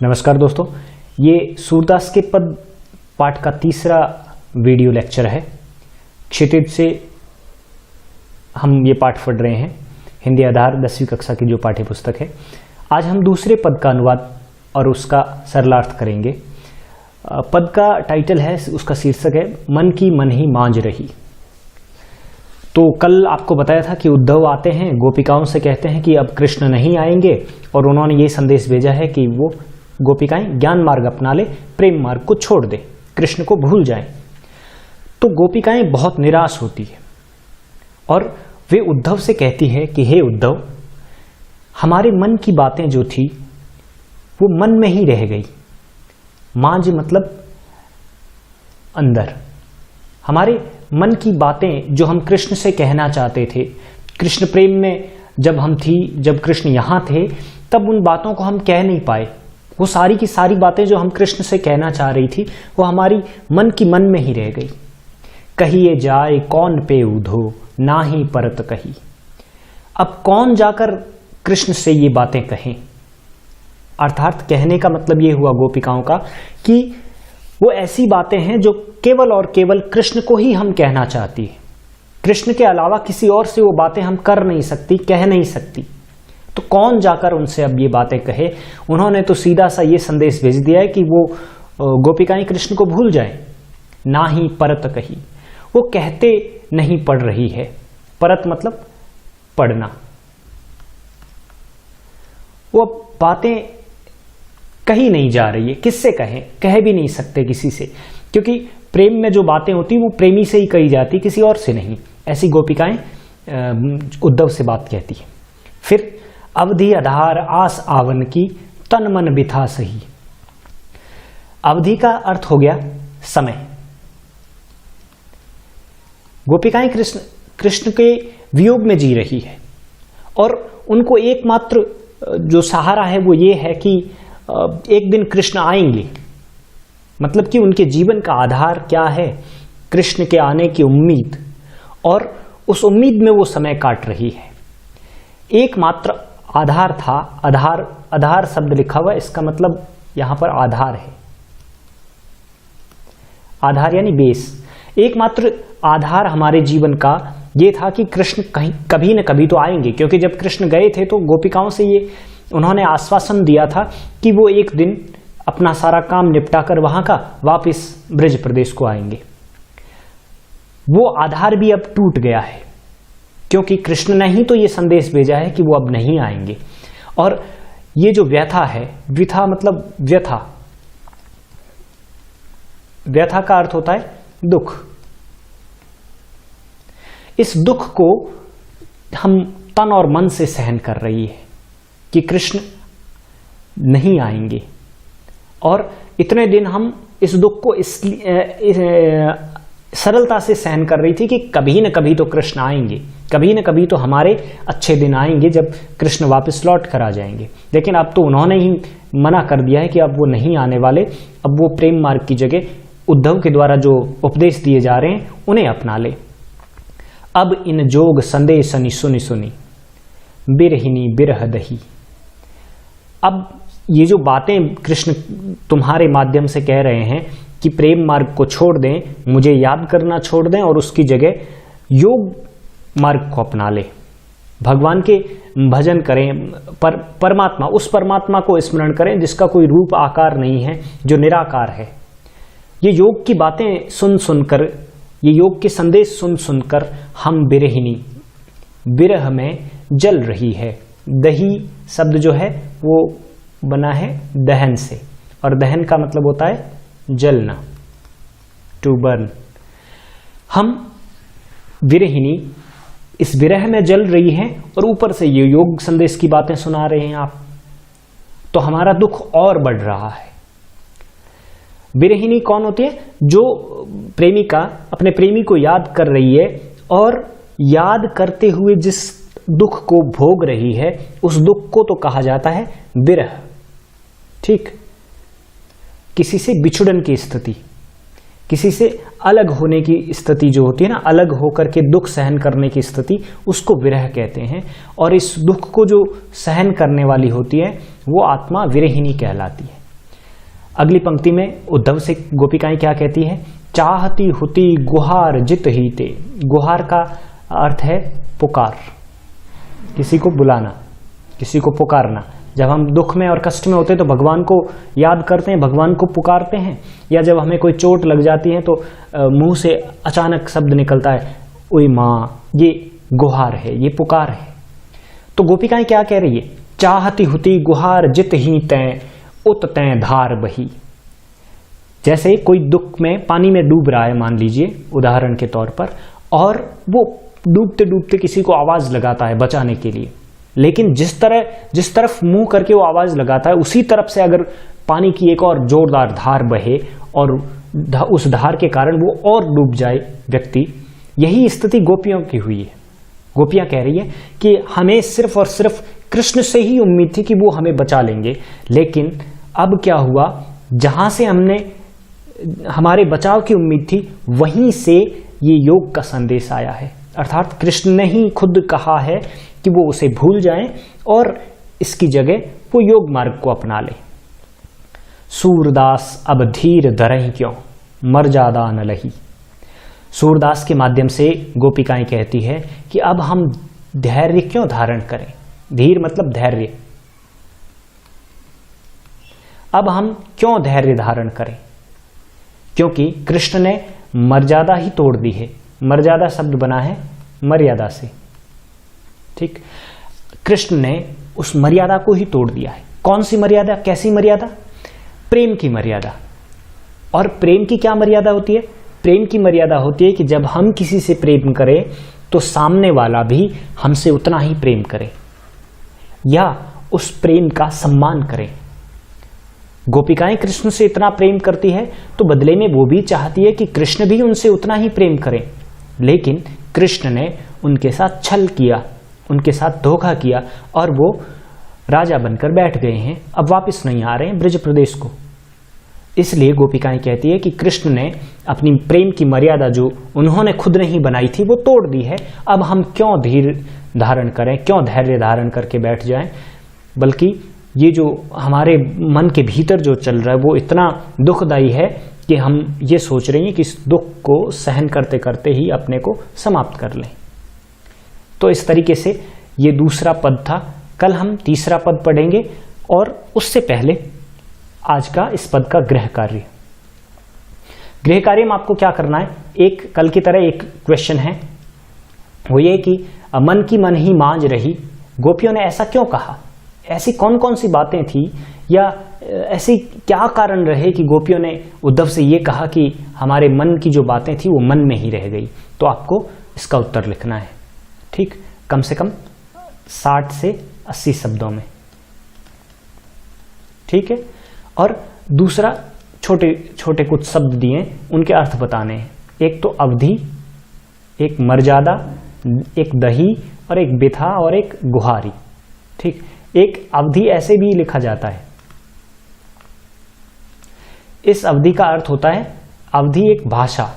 नमस्कार दोस्तों, ये सूरदास के पद पाठ का तीसरा वीडियो लेक्चर है। क्षितिज से हम ये पाठ पढ़ रहे हैं, हिंदी आधार 10वीं कक्षा की जो पाठ्य पुस्तक है। आज हम दूसरे पद का अनुवाद और उसका सरलार्थ करेंगे। पद का टाइटल है, उसका शीर्षक है मन की मन ही मांझ रही। तो कल आपको बताया था कि उद्धव आते हैं, गोपिकाओं से कहते हैं कि अब कृष्ण नहीं आएंगे, और उन्होंने ये संदेश भेजा है कि वो गोपिकाएं ज्ञान मार्ग अपना ले, प्रेम मार्ग को छोड़ दे, कृष्ण को भूल जाएं। तो गोपिकाएं बहुत निराश होती है और वे उद्धव से कहती है कि हे उद्धव, हमारे मन की बातें जो थी वो मन में ही रह गई। मांझ मतलब अंदर। हमारे मन की बातें जो हम कृष्ण से कहना चाहते थे, कृष्ण प्रेम में जब कृष्ण यहाँ थे, तब उन बातों को हम कह नहीं पाए। वो सारी की सारी बातें जो हम कृष्ण से कहना चाह रही थी, वो हमारी मन की मन में ही रह गई। कहिए जाए कौन पे उधो, ना ही परत कही। अब कौन जाकर कृष्ण से ये बातें कहें? अर्थात कहने का मतलब ये हुआ गोपिकाओं का कि वो ऐसी बातें हैं जो केवल और केवल कृष्ण को ही हम कहना चाहती है। कृष्ण के अलावा किसी और से वो बातें हम कर नहीं सकती, कह नहीं सकती। तो कौन जाकर उनसे अब ये बातें कहे? उन्होंने तो सीधा सा ये संदेश भेज दिया है कि वो गोपिकाएं कृष्ण को भूल जाएं। ना ही परत कही, वो कहते नहीं पढ़ रही है। परत मतलब पढ़ना। वो बातें कही नहीं जा रही है। किससे कहें? कह भी नहीं सकते किसी से, क्योंकि प्रेम में जो बातें होती वो प्रेमी से ही कही जाती, किसी और से नहीं। ऐसी गोपिकाएं उद्धव से बात कहती है। फिर अवधि आधार आस आवन की, तन मन बिथा सही। अवधि का अर्थ हो गया समय। गोपिकाएं कृष्ण के वियोग में जी रही है और उनको एकमात्र जो सहारा है वो ये है कि एक दिन कृष्ण आएंगे। मतलब कि उनके जीवन का आधार क्या है? कृष्ण के आने की उम्मीद, और उस उम्मीद में वो समय काट रही है। एकमात्र आधार था। आधार शब्द लिखा हुआ है, इसका मतलब यहां पर आधार है। आधार यानी बेस। एकमात्र आधार हमारे जीवन का ये था कि कृष्ण कभी न कभी तो आएंगे, क्योंकि जब कृष्ण गए थे तो गोपिकाओं से ये उन्होंने आश्वासन दिया था कि वो एक दिन अपना सारा काम निपटाकर वहां का वापस ब्रज प्रदेश को आएंगे। वो आधार भी अब टूट गया है, क्योंकि कृष्ण ने ही तो ये संदेश भेजा है कि वो अब नहीं आएंगे। और ये जो व्यथा है, व्यथा मतलब व्यथा। व्यथा का अर्थ होता है दुख। इस दुख को हम तन और मन से सहन कर रही है कि कृष्ण नहीं आएंगे। और इतने दिन हम इस दुख को सरलता से सहन कर रही थी कि कभी न कभी तो कृष्ण आएंगे, कभी न कभी तो हमारे अच्छे दिन आएंगे जब कृष्ण वापस लौट कर आ जाएंगे। लेकिन अब तो उन्होंने ही मना कर दिया है कि अब वो नहीं आने वाले। अब वो प्रेम मार्ग की जगह उद्धव के द्वारा जो उपदेश दिए जा रहे हैं उन्हें अपना ले। अब इन जोग संदेशनि सुनि सुनि, बिरहिनी बिरह दही। अब ये जो बातें कृष्ण तुम्हारे माध्यम से कह रहे हैं कि प्रेम मार्ग को छोड़ दें, मुझे याद करना छोड़ दें और उसकी जगह योग मार्ग को अपना ले, भगवान के भजन करें, उस परमात्मा को स्मरण करें जिसका कोई रूप आकार नहीं है, जो निराकार है। ये योग की बातें सुन सुनकर, ये योग के संदेश सुन सुनकर हम बिरहिनी, बिरह में जल रही है। दही शब्द जो है वो बना है दहन से, और दहन का मतलब होता है जलना, टू बर्न। हम विरहिनी इस विरह में जल रही हैं और ऊपर से ये योग संदेश की बातें सुना रहे हैं आप, तो हमारा दुख और बढ़ रहा है। विरहिनी कौन होती है? जो प्रेमिका अपने प्रेमी को याद कर रही है और याद करते हुए जिस दुख को भोग रही है, उस दुख को तो कहा जाता है विरह। ठीक, किसी से बिछुड़न की स्थिति, किसी से अलग होने की स्थिति जो होती है ना, अलग होकर के दुख सहन करने की स्थिति, उसको विरह कहते हैं। और इस दुख को जो सहन करने वाली होती है वो आत्मा विरहिनी कहलाती है। अगली पंक्ति में उद्धव से गोपिकाएं क्या कहती है? चाहती हुती गुहार जित ही ते। गुहार का अर्थ है पुकार, किसी को बुलाना, किसी को पुकारना। जब हम दुख में और कष्ट में होते हैं तो भगवान को याद करते हैं, भगवान को पुकारते हैं। या जब हमें कोई चोट लग जाती है तो मुंह से अचानक शब्द निकलता है, ओए माँ, ये गुहार है, ये पुकार है। तो गोपिकाएं क्या कह रही है? चाहती हुती गुहार जित ही तैं उत तैं धार बही। जैसे कोई दुख में पानी में डूब रहा है, मान लीजिए उदाहरण के तौर पर, और वो डूबते डूबते किसी को आवाज लगाता है बचाने के लिए, लेकिन जिस तरफ मुंह करके वो आवाज लगाता है उसी तरफ से अगर पानी की एक और जोरदार धार बहे और उस धार के कारण वो और डूब जाए व्यक्ति, यही स्थिति गोपियों की हुई है। गोपियां कह रही है कि हमें सिर्फ और सिर्फ कृष्ण से ही उम्मीद थी कि वो हमें बचा लेंगे, लेकिन अब क्या हुआ, जहां से हमने हमारे बचाव की उम्मीद थी वहीं से ये योग का संदेश आया है। अर्थात कृष्ण ने ही खुद कहा है कि वो उसे भूल जाएं और इसकी जगह वो योग मार्ग को अपना ले। सूरदास अब धीर धरहि क्यों मर्यादा न लही। सूरदास के माध्यम से गोपिकाएं कहती है कि अब हम धैर्य क्यों धारण करें। धीर मतलब धैर्य। अब हम क्यों धैर्य धारण करें? क्योंकि कृष्ण ने मर्यादा ही तोड़ दी है। मर्यादा शब्द बना है मर्यादा से, ठीक। कृष्ण ने उस मर्यादा को ही तोड़ दिया है। कौन सी मर्यादा? कैसी मर्यादा? प्रेम की मर्यादा। और प्रेम की क्या मर्यादा होती है? प्रेम की मर्यादा होती है कि जब हम किसी से प्रेम करें तो सामने वाला भी हमसे उतना ही प्रेम करे या उस प्रेम का सम्मान करे। गोपिकाएं कृष्ण से इतना प्रेम करती है तो बदले में वो भी चाहती है कि कृष्ण भी उनसे उतना ही प्रेम करें, लेकिन कृष्ण ने उनके साथ छल किया, उनके साथ धोखा किया और वो राजा बनकर बैठ गए हैं, अब वापस नहीं आ रहे हैं ब्रज प्रदेश को। इसलिए गोपिकाएं कहती है कि कृष्ण ने अपनी प्रेम की मर्यादा जो उन्होंने खुद नहीं बनाई थी वो तोड़ दी है। अब हम क्यों धीर धारण करें, क्यों धैर्य धारण करके बैठ जाएं, बल्कि ये जो हमारे मन के भीतर जो चल रहा है वो इतना दुखदायी है कि हम ये सोच रहे हैं कि इस दुख को सहन करते करते ही अपने को समाप्त कर लें। तो इस तरीके से ये दूसरा पद था। कल हम तीसरा पद पढ़ेंगे और उससे पहले आज का इस पद का गृह कार्य। गृह कार्य में आपको क्या करना है, एक कल की तरह एक क्वेश्चन है, वो ये कि मन की मन ही मांझ रही, गोपियों ने ऐसा क्यों कहा, ऐसी कौन कौन सी बातें थी या ऐसी क्या कारण रहे कि गोपियों ने उद्धव से ये कहा कि हमारे मन की जो बातें थी वो मन में ही रह गई। तो आपको इसका उत्तर लिखना है, ठीक, कम से कम 60 से 80 शब्दों में, ठीक है। और दूसरा छोटे छोटे कुछ शब्द दिए, उनके अर्थ बताने हैं। एक तो अवधि, एक मर्यादा, एक दही और एक बिथा और एक गुहारी, ठीक। एक अवधि ऐसे भी लिखा जाता है, इस अवधि का अर्थ होता है, अवधि एक भाषा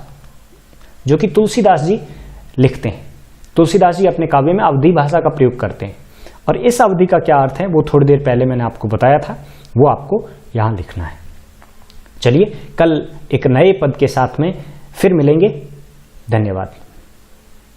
जो कि तुलसीदास जी लिखते हैं। तुलसीदास जी अपने काव्य में अवधि भाषा का प्रयोग करते हैं और इस अवधि का क्या अर्थ है वो थोड़ी देर पहले मैंने आपको बताया था, वो आपको यहां लिखना है। चलिए कल एक नए पद के साथ में फिर मिलेंगे। धन्यवाद।